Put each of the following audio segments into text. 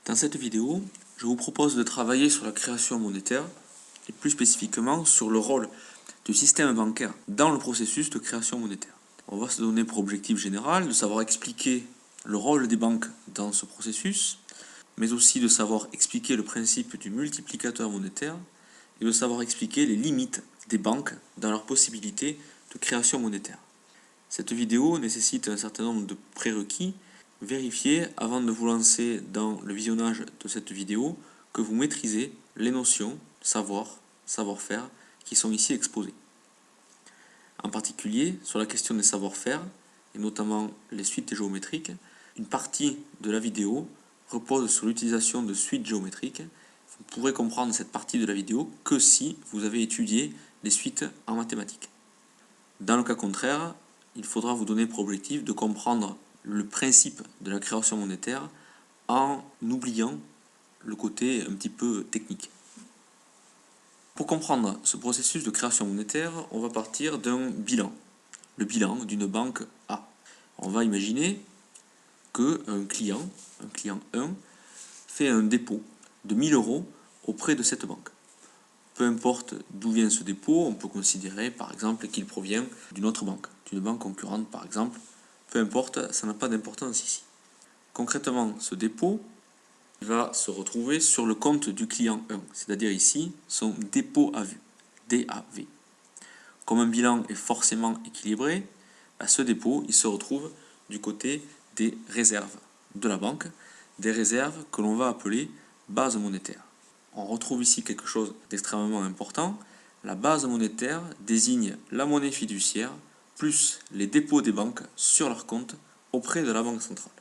Dans cette vidéo, je vous propose de travailler sur la création monétaire et plus spécifiquement sur le rôle du système bancaire dans le processus de création monétaire. On va se donner pour objectif général de savoir expliquer le rôle des banques dans ce processus, mais aussi de savoir expliquer le principe du multiplicateur monétaire et de savoir expliquer les limites des banques dans leur possibilité de création monétaire. Cette vidéo nécessite un certain nombre de prérequis. Vérifiez avant de vous lancer dans le visionnage de cette vidéo que vous maîtrisez les notions, savoir-faire qui sont ici exposées. En particulier, sur la question des savoir-faire, et notamment les suites géométriques, une partie de la vidéo repose sur l'utilisation de suites géométriques. Vous pourrez comprendre cette partie de la vidéo que si vous avez étudié les suites en mathématiques. Dans le cas contraire, il faudra vous donner pour objectif de comprendre le principe de la création monétaire en oubliant le côté un petit peu technique. Pour comprendre ce processus de création monétaire, on va partir d'un bilan, le bilan d'une banque A. On va imaginer qu'un client 1, fait un dépôt de 1000 € auprès de cette banque. Peu importe d'où vient ce dépôt, on peut considérer par exemple qu'il provient d'une autre banque, d'une banque concurrente par exemple. Peu importe, ça n'a pas d'importance ici. Concrètement, ce dépôt va se retrouver sur le compte du client 1, c'est-à-dire ici son dépôt à vue, DAV. Comme un bilan est forcément équilibré, ce dépôt il se retrouve du côté des réserves de la banque, des réserves que l'on va appeler base monétaire. On retrouve ici quelque chose d'extrêmement important. La base monétaire désigne la monnaie fiduciaire plus les dépôts des banques sur leur compte auprès de la banque centrale.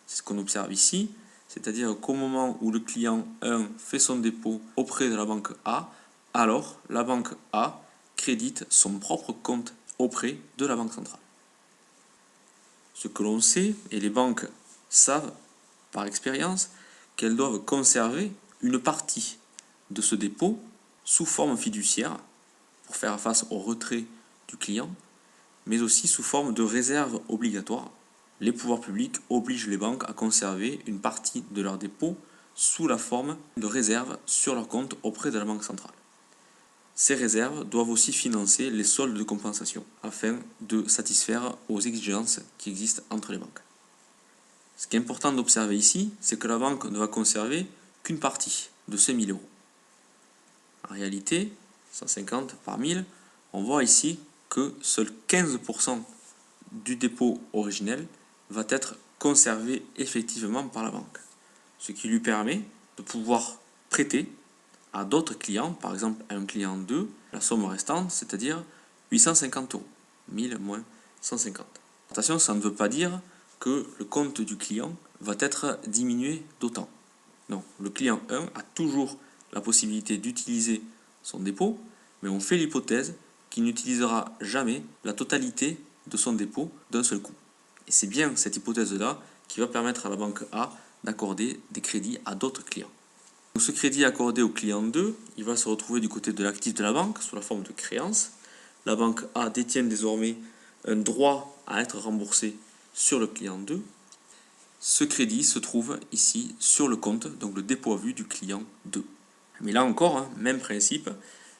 C'est ce qu'on observe ici, c'est-à-dire qu'au moment où le client 1 fait son dépôt auprès de la banque A, alors la banque A crédite son propre compte auprès de la banque centrale. Ce que l'on sait, et les banques savent par expérience, qu'elles doivent conserver une partie de ce dépôt sous forme fiduciaire pour faire face au retrait du client, mais aussi sous forme de réserve obligatoire. Les pouvoirs publics obligent les banques à conserver une partie de leur dépôt sous la forme de réserve sur leur compte auprès de la banque centrale. Ces réserves doivent aussi financer les soldes de compensation afin de satisfaire aux exigences qui existent entre les banques. Ce qui est important d'observer ici, c'est que la banque ne va conserver qu'une partie de ces 1000 €. En réalité, 150 par 1000, on voit ici que seul 15% du dépôt originel va être conservé effectivement par la banque, ce qui lui permet de pouvoir prêter à d'autres clients, par exemple à un client 2, la somme restante, c'est-à-dire 850 €, 1000 moins 150. Attention, ça ne veut pas dire que le compte du client va être diminué d'autant. Non, le client 1 a toujours la possibilité d'utiliser son dépôt, mais on fait l'hypothèse qu'il n'utilisera jamais la totalité de son dépôt d'un seul coup. Et c'est bien cette hypothèse-là qui va permettre à la banque A d'accorder des crédits à d'autres clients. Donc ce crédit accordé au client 2, il va se retrouver du côté de l'actif de la banque sous la forme de créance. La banque A détient désormais un droit à être remboursé sur le client 2. Ce crédit se trouve ici sur le compte, donc le dépôt à vue du client 2. Mais là encore, même principe,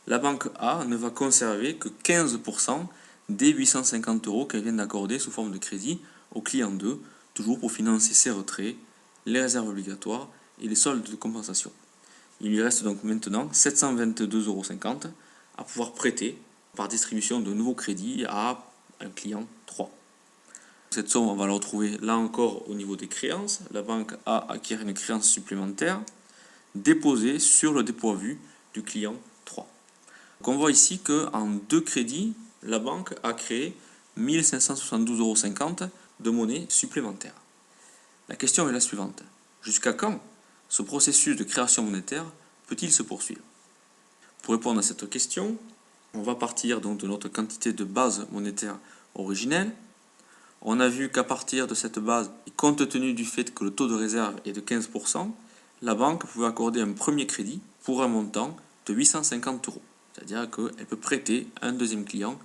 la banque A ne va conserver que 15% des 850 € qu'elle vient d'accorder sous forme de crédit au client 2, toujours pour financer ses retraits, les réserves obligatoires et les soldes de compensation. Il lui reste donc maintenant 722,50 € à pouvoir prêter par distribution de nouveaux crédits à un client 3. Cette somme, on va la retrouver là encore au niveau des créances. La banque A acquiert une créance supplémentaire déposée sur le dépôt à vue du client 3. Donc on voit ici qu'en 2 crédits, la banque a créé 1572,50 € de monnaie supplémentaire. La question est la suivante. Jusqu'à quand ce processus de création monétaire peut-il se poursuivre? Pour répondre à cette question, on va partir donc de notre quantité de base monétaire originelle. On a vu qu'à partir de cette base, et compte tenu du fait que le taux de réserve est de 15%, la banque pouvait accorder un premier crédit pour un montant de 850 €. C'est-à-dire qu'elle peut prêter à un deuxième client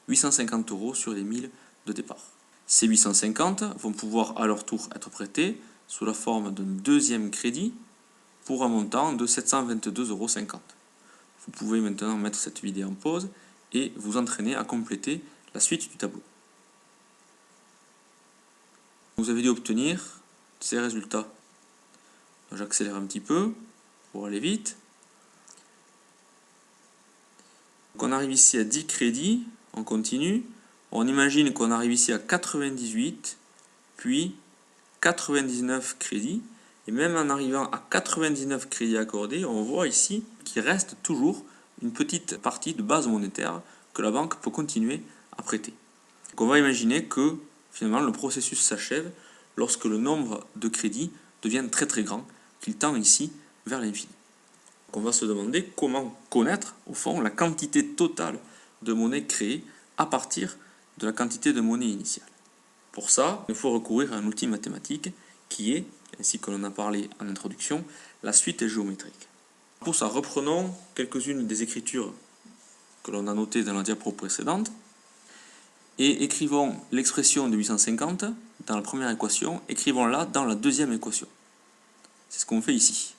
850 € sur les 1000 de départ. Ces 850 vont pouvoir à leur tour être prêtés sous la forme d'un deuxième crédit pour un montant de 722,50 €. Vous pouvez maintenant mettre cette vidéo en pause et vous entraîner à compléter la suite du tableau. Vous avez dû obtenir ces résultats. J'accélère un petit peu pour aller vite. Donc on arrive ici à 10 crédits, on continue. On imagine qu'on arrive ici à 98, puis 99 crédits. Et même en arrivant à 99 crédits accordés, on voit ici qu'il reste toujours une petite partie de base monétaire que la banque peut continuer à prêter. Donc on va imaginer que finalement le processus s'achève lorsque le nombre de crédits devient très très grand, qu'il tend ici vers l'infini. On va se demander comment connaître au fond la quantité totale de monnaie créée à partir de la quantité de monnaie initiale. Pour ça, il faut recourir à un outil mathématique qui est, ainsi que l'on a parlé en introduction, la suite géométrique. Pour ça, reprenons quelques-unes des écritures que l'on a notées dans la diapo précédente et écrivons l'expression de 850 dans la première équation, écrivons-la dans la deuxième équation. C'est ce qu'on fait ici.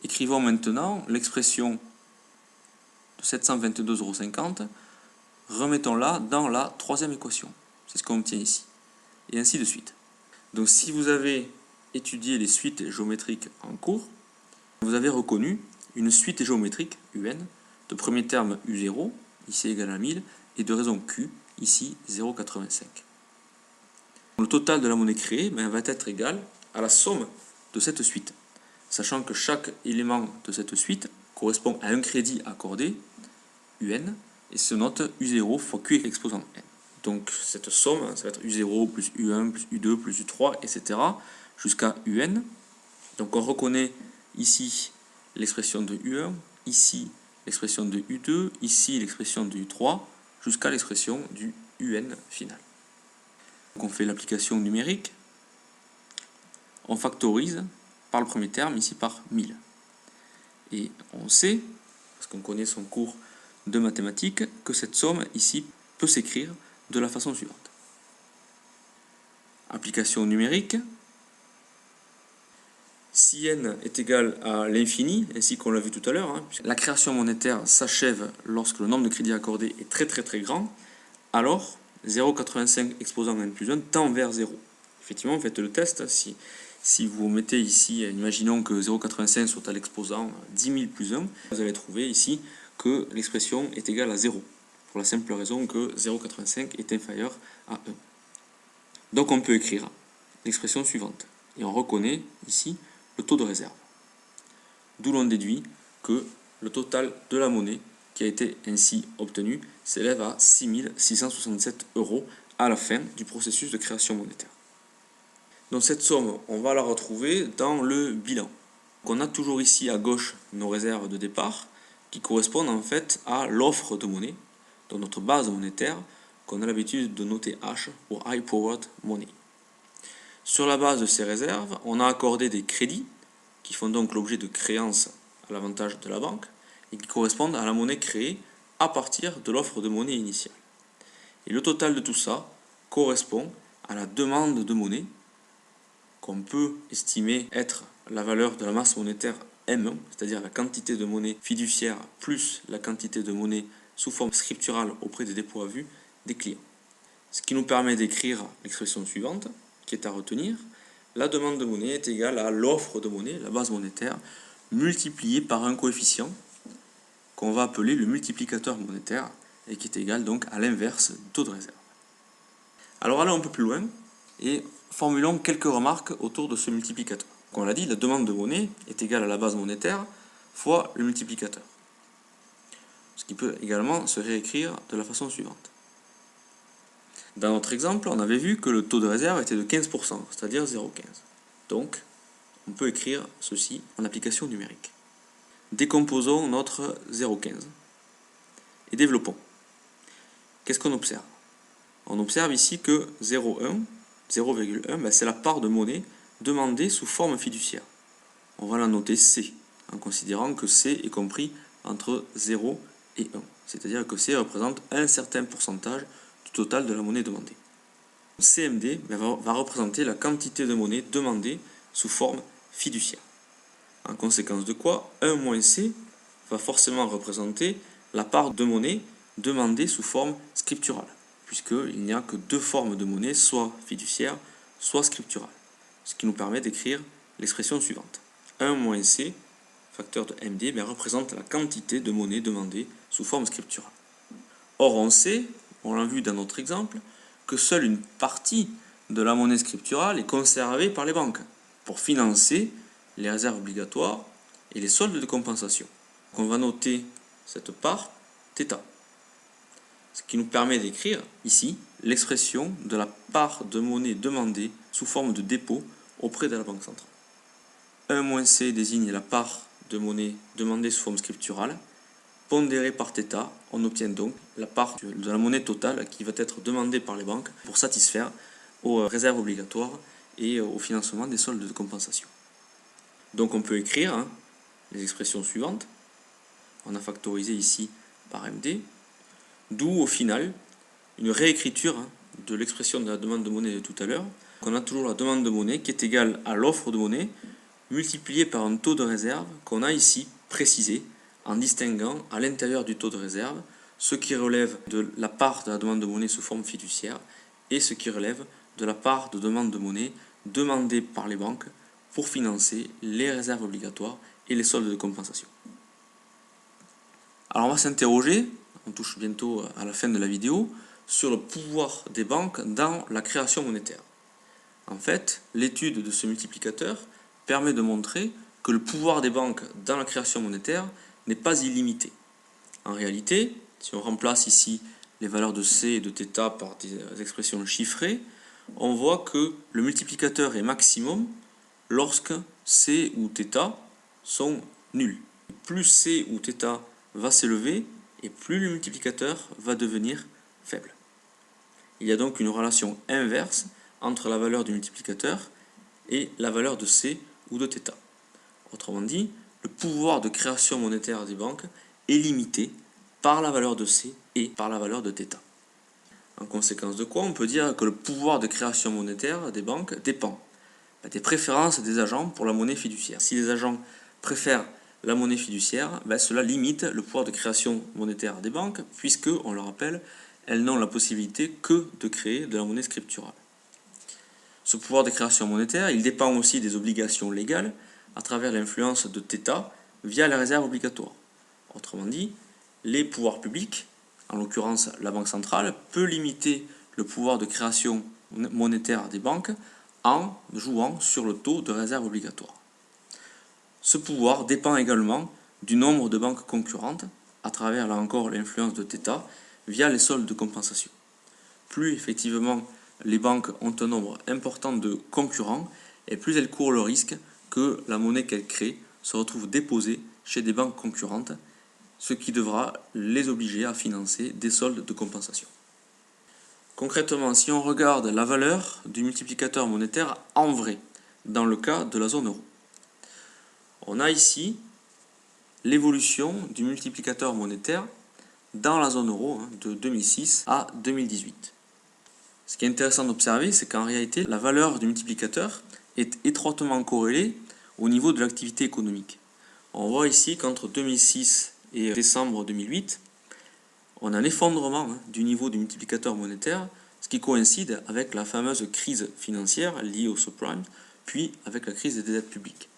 Écrivons maintenant l'expression de 722,50 €, remettons-la dans la troisième équation. C'est ce qu'on obtient ici. Et ainsi de suite. Donc si vous avez étudié les suites géométriques en cours, vous avez reconnu une suite géométrique UN de premier terme U0, ici égal à 1000, et de raison Q, ici 0,85. Le total de la monnaie créée va être égal à la somme de cette suite, sachant que chaque élément de cette suite correspond à un crédit accordé, UN, et se note U0 fois Q exposant N. Donc cette somme, ça va être U0 plus U1 plus U2 plus U3, etc. jusqu'à UN. Donc on reconnaît ici l'expression de U1, ici l'expression de U2, ici l'expression de U3, jusqu'à l'expression du UN final. Donc on fait l'application numérique, on factorise par le premier terme, ici par 1000. Et on sait, parce qu'on connaît son cours de mathématiques, que cette somme ici peut s'écrire de la façon suivante. Application numérique. Si n est égal à l'infini, ainsi qu'on l'a vu tout à l'heure, la création monétaire s'achève lorsque le nombre de crédits accordés est très très très grand, alors 0,85 exposant n plus 1 tend vers 0. Effectivement, faites le test. Si vous mettez ici, imaginons que 0,85 soit à l'exposant 10 000 plus 1, vous allez trouver ici que l'expression est égale à 0, pour la simple raison que 0,85 est inférieur à 1. Donc on peut écrire l'expression suivante, et on reconnaît ici le taux de réserve. D'où l'on déduit que le total de la monnaie qui a été ainsi obtenu s'élève à 6 667 € à la fin du processus de création monétaire. Donc cette somme, on va la retrouver dans le bilan. Donc on a toujours ici à gauche nos réserves de départ qui correspondent en fait à l'offre de monnaie, dans notre base monétaire qu'on a l'habitude de noter H pour High Powered Money. Sur la base de ces réserves, on a accordé des crédits qui font donc l'objet de créances à l'avantage de la banque et qui correspondent à la monnaie créée à partir de l'offre de monnaie initiale. Et le total de tout ça correspond à la demande de monnaie qu'on peut estimer être la valeur de la masse monétaire M1, c'est-à-dire la quantité de monnaie fiduciaire plus la quantité de monnaie sous forme scripturale auprès des dépôts à vue des clients. Ce qui nous permet d'écrire l'expression suivante, qui est à retenir. La demande de monnaie est égale à l'offre de monnaie, la base monétaire, multipliée par un coefficient qu'on va appeler le multiplicateur monétaire et qui est égal donc à l'inverse du taux de réserve. Alors allons un peu plus loin et formulons quelques remarques autour de ce multiplicateur. Comme on l'a dit, la demande de monnaie est égale à la base monétaire fois le multiplicateur. Ce qui peut également se réécrire de la façon suivante. Dans notre exemple, on avait vu que le taux de réserve était de 15%, c'est-à-dire 0,15. Donc, on peut écrire ceci en application numérique. Décomposons notre 0,15 et développons. Qu'est-ce qu'on observe? On observe ici que 0,1, c'est la part de monnaie demandée sous forme fiduciaire. On va la noter C, en considérant que C est compris entre 0 et 1. C'est-à-dire que C représente un certain pourcentage du total de la monnaie demandée. CMD va représenter la quantité de monnaie demandée sous forme fiduciaire. En conséquence de quoi, 1 moins C va forcément représenter la part de monnaie demandée sous forme scripturale, puisqu'il n'y a que deux formes de monnaie, soit fiduciaire, soit scripturale, ce qui nous permet d'écrire l'expression suivante. 1 moins C, facteur de MD, représente la quantité de monnaie demandée sous forme scripturale. Or, on sait, on l'a vu dans notre exemple, que seule une partie de la monnaie scripturale est conservée par les banques pour financer les réserves obligatoires et les soldes de compensation. Donc on va noter cette part θ, ce qui nous permet d'écrire ici l'expression de la part de monnaie demandée sous forme de dépôt auprès de la banque centrale. 1 moins C désigne la part de monnaie demandée sous forme scripturale. Pondéré par θ, on obtient donc la part de la monnaie totale qui va être demandée par les banques pour satisfaire aux réserves obligatoires et au financement des soldes de compensation. Donc on peut écrire les expressions suivantes. On a factorisé ici par MD, d'où au final une réécriture de l'expression de la demande de monnaie de tout à l'heure. On a toujours la demande de monnaie qui est égale à l'offre de monnaie multipliée par un taux de réserve qu'on a ici précisé en distinguant à l'intérieur du taux de réserve ce qui relève de la part de la demande de monnaie sous forme fiduciaire et ce qui relève de la part de demande de monnaie demandée par les banques pour financer les réserves obligatoires et les soldes de compensation. Alors on va s'interroger, on touche bientôt à la fin de la vidéo, sur le pouvoir des banques dans la création monétaire. En fait, l'étude de ce multiplicateur permet de montrer que le pouvoir des banques dans la création monétaire n'est pas illimité. En réalité, si on remplace ici les valeurs de C et de θ par des expressions chiffrées, on voit que le multiplicateur est maximum lorsque C ou θ sont nuls. Plus C ou θ va s'élever et plus le multiplicateur va devenir faible. Il y a donc une relation inverse entre la valeur du multiplicateur et la valeur de C ou de θ. Autrement dit, le pouvoir de création monétaire des banques est limité par la valeur de C et par la valeur de θ. En conséquence de quoi, on peut dire que le pouvoir de création monétaire des banques dépend des préférences des agents pour la monnaie fiduciaire. Si les agents préfèrent la monnaie fiduciaire, cela limite le pouvoir de création monétaire des banques, puisque, on le rappelle, elles n'ont la possibilité que de créer de la monnaie scripturale. Ce pouvoir de création monétaire, il dépend aussi des obligations légales à travers l'influence de θ via les réserves obligatoires. Autrement dit, les pouvoirs publics, en l'occurrence la Banque centrale, peut limiter le pouvoir de création monétaire des banques en jouant sur le taux de réserve obligatoire. Ce pouvoir dépend également du nombre de banques concurrentes, à travers là encore l'influence de θ, via les soldes de compensation. Plus effectivement les banques ont un nombre important de concurrents, et plus elles courent le risque que la monnaie qu'elles créent se retrouve déposée chez des banques concurrentes, ce qui devra les obliger à financer des soldes de compensation. Concrètement, si on regarde la valeur du multiplicateur monétaire en vrai, dans le cas de la zone euro, on a ici l'évolution du multiplicateur monétaire dans la zone euro de 2006 à 2018. Ce qui est intéressant d'observer, c'est qu'en réalité, la valeur du multiplicateur est étroitement corrélée au niveau de l'activité économique. On voit ici qu'entre 2006 et décembre 2008, on a un effondrement du niveau du multiplicateur monétaire, ce qui coïncide avec la fameuse crise financière liée au subprime, puis avec la crise des dettes publiques.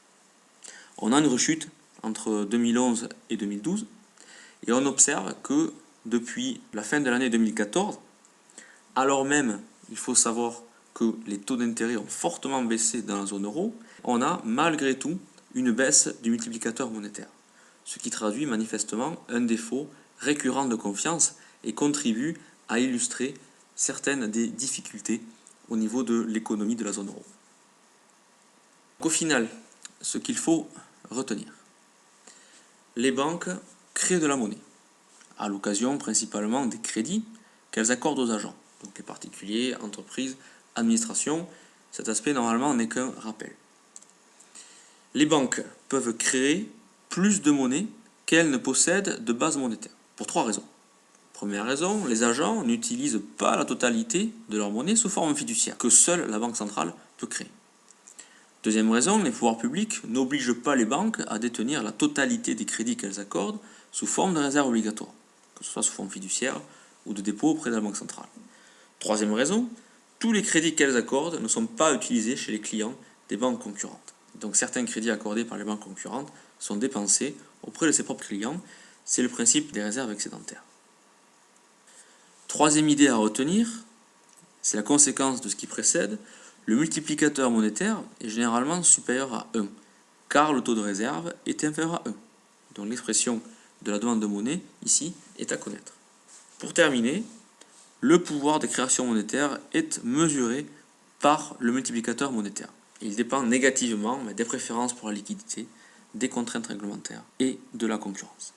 On a une rechute entre 2011 et 2012, et on observe que depuis la fin de l'année 2014, alors même, il faut savoir que les taux d'intérêt ont fortement baissé dans la zone euro, on a malgré tout une baisse du multiplicateur monétaire, ce qui traduit manifestement un défaut récurrent de confiance et contribue à illustrer certaines des difficultés au niveau de l'économie de la zone euro. Au final, ce qu'il faut retenir, les banques créent de la monnaie, à l'occasion principalement des crédits qu'elles accordent aux agents, donc les particuliers, entreprises, administrations. Cet aspect normalement n'est qu'un rappel. Les banques peuvent créer plus de monnaie qu'elles ne possèdent de base monétaire, pour trois raisons. Première raison, les agents n'utilisent pas la totalité de leur monnaie sous forme fiduciaire, que seule la Banque centrale peut créer. Deuxième raison, les pouvoirs publics n'obligent pas les banques à détenir la totalité des crédits qu'elles accordent sous forme de réserve obligatoire, que ce soit sous forme fiduciaire ou de dépôt auprès de la Banque centrale. Troisième raison, tous les crédits qu'elles accordent ne sont pas utilisés chez les clients des banques concurrentes. Donc certains crédits accordés par les banques concurrentes sont dépensés auprès de ses propres clients. C'est le principe des réserves excédentaires. Troisième idée à retenir, c'est la conséquence de ce qui précède. Le multiplicateur monétaire est généralement supérieur à 1, car le taux de réserve est inférieur à 1. Donc l'expression de la demande de monnaie, ici, est à connaître. Pour terminer, le pouvoir de création monétaire est mesuré par le multiplicateur monétaire. Il dépend négativement des préférences pour la liquidité, des contraintes réglementaires et de la concurrence.